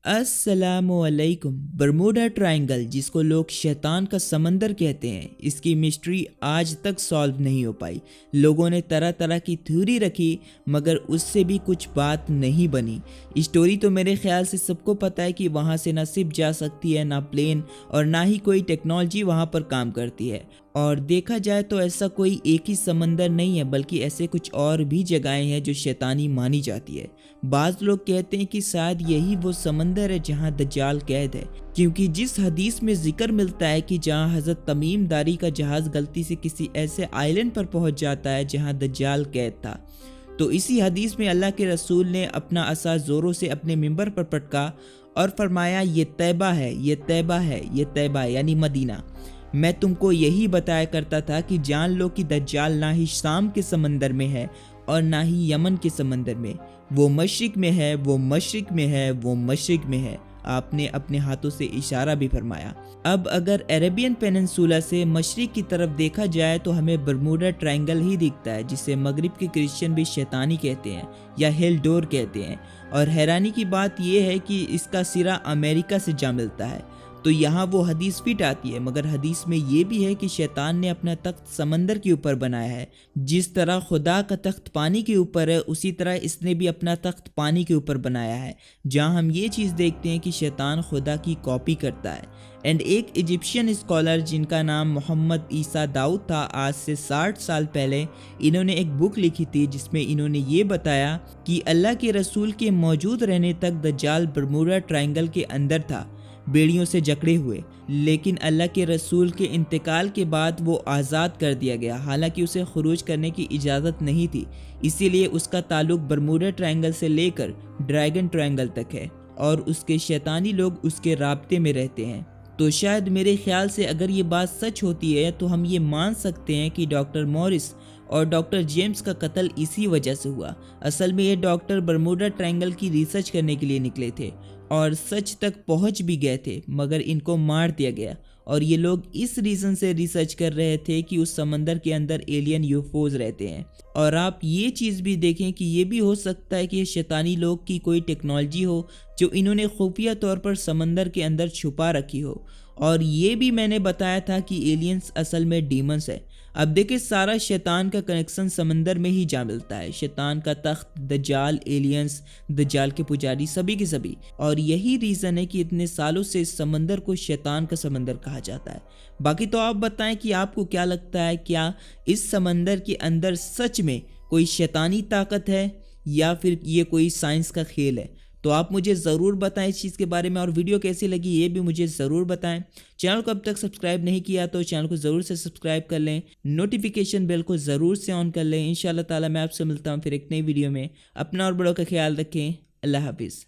السلام علیکم۔ Bermuda triangle, جس کو لوگ شیطان کا سمندر کہتے ہیں، اس کی مسٹری آج تک سالو نہیں ہو پائی۔ لوگوں نے طرح طرح کی تھیوری رکھی مگر اس سے بھی کچھ بات نہیں بنی۔ اسٹوری تو میرے خیال سے سب کو پتہ ہے کہ وہاں سے نہ شپ جا سکتی ہے، نہ پلین، اور نہ ہی کوئی ٹیکنالوجی وہاں پر کام کرتی ہے۔ اور دیکھا جائے تو ایسا کوئی ایک ہی سمندر نہیں ہے، بلکہ ایسے کچھ اور بھی جگہیں ہیں جو شیطانی مانی جاتی ہے۔ بعض لوگ کہتے ہیں کہ شاید یہی وہ سمندر ہے جہاں دجال قید ہے، کیونکہ جس حدیث میں ذکر ملتا ہے کہ جہاں حضرت تمیم داری کا جہاز غلطی سے کسی ایسے آئلینڈ پر پہنچ جاتا ہے جہاں دجال قید تھا، تو اسی حدیث میں اللہ کے رسول نے اپنا عصا زوروں سے اپنے منبر پر پٹکا اور فرمایا، یہ طیبہ ہے، یہ طیبہ ہے، یہ طیبہ ہے، یعنی مدینہ۔ میں تم کو یہی بتایا کرتا تھا کہ جان لو کہ دجال نہ ہی شام کے سمندر میں ہے اور نہ ہی یمن کے سمندر میں، وہ مشرق میں ہے، وہ مشرق میں ہے، وہ مشرق میں ہے۔ آپ نے اپنے ہاتھوں سے اشارہ بھی فرمایا۔ اب اگر عربین پیننسولا سے مشرق کی طرف دیکھا جائے تو ہمیں برموڈا ٹرائنگل ہی دکھتا ہے، جسے مغرب کے کرسچن بھی شیطانی کہتے ہیں یا ہیل ڈور کہتے ہیں۔ اور حیرانی کی بات یہ ہے کہ اس کا سرا امریکہ سے جا ملتا ہے، تو یہاں وہ حدیث فٹ آتی ہے، مگر حدیث میں یہ بھی ہے کہ شیطان نے اپنا تخت سمندر کے اوپر بنایا ہے۔ جس طرح خدا کا تخت پانی کے اوپر ہے، اسی طرح اس نے بھی اپنا تخت پانی کے اوپر بنایا ہے، جہاں ہم یہ چیز دیکھتے ہیں کہ شیطان خدا کی کاپی کرتا ہے۔ اینڈ ایک ایجپشین اسکالر جن کا نام محمد عیسیٰ داؤد تھا، آج سے 60 سال پہلے انہوں نے ایک بک لکھی تھی جس میں انہوں نے یہ بتایا کہ اللہ کے رسول کے موجود رہنے تک دجال برموڈا ٹرائنگل کے اندر تھا، بیڑیوں سے جکڑے ہوئے، لیکن اللہ کے رسول کے انتقال کے بعد وہ آزاد کر دیا گیا، حالانکہ اسے خروج کرنے کی اجازت نہیں تھی۔ اسی لیے اس کا تعلق برموڈا ٹرائنگل سے لے کر ڈریگن ٹرائنگل تک ہے، اور اس کے شیطانی لوگ اس کے رابطے میں رہتے ہیں۔ تو شاید میرے خیال سے اگر یہ بات سچ ہوتی ہے تو ہم یہ مان سکتے ہیں کہ ڈاکٹر مورس اور ڈاکٹر جیمز کا قتل اسی وجہ سے ہوا۔ اصل میں یہ ڈاکٹر برموڈا ٹرائنگل کی ریسرچ کرنے کے لیے نکلے تھے اور سچ تک پہنچ بھی گئے تھے، مگر ان کو مار دیا گیا، اور یہ لوگ اس ریزن سے ریسرچ کر رہے تھے کہ اس سمندر کے اندر ایلین یوفوز رہتے ہیں۔ اور آپ یہ چیز بھی دیکھیں کہ یہ بھی ہو سکتا ہے کہ شیطانی لوگ کی کوئی ٹیکنالوجی ہو جو انہوں نے خفیہ طور پر سمندر کے اندر چھپا رکھی ہو۔ اور یہ بھی میں نے بتایا تھا کہ ایلینز اصل میں ڈیمنز ہے۔ اب دیکھیں، سارا شیطان کا کنیکشن سمندر میں ہی جا ملتا ہے، شیطان کا تخت، دجال، ایلینز، دجال کے پجاری، سبھی کے سبھی۔ اور یہی ریزن ہے کہ اتنے سالوں سے اس سمندر کو شیطان کا سمندر کہا جاتا ہے۔ باقی تو آپ بتائیں کہ آپ کو کیا لگتا ہے، کیا اس سمندر کے اندر سچ میں کوئی شیطانی طاقت ہے یا پھر یہ کوئی سائنس کا کھیل ہے؟ تو آپ مجھے ضرور بتائیں اس چیز کے بارے میں، اور ویڈیو کیسی لگی یہ بھی مجھے ضرور بتائیں۔ چینل کو اب تک سبسکرائب نہیں کیا تو چینل کو ضرور سے سبسکرائب کر لیں، نوٹیفیکیشن بیل کو ضرور سے آن کر لیں۔ انشاءاللہ تعالی میں آپ سے ملتا ہوں پھر ایک نئی ویڈیو میں۔ اپنا اور بڑوں کا خیال رکھیں۔ اللہ حافظ۔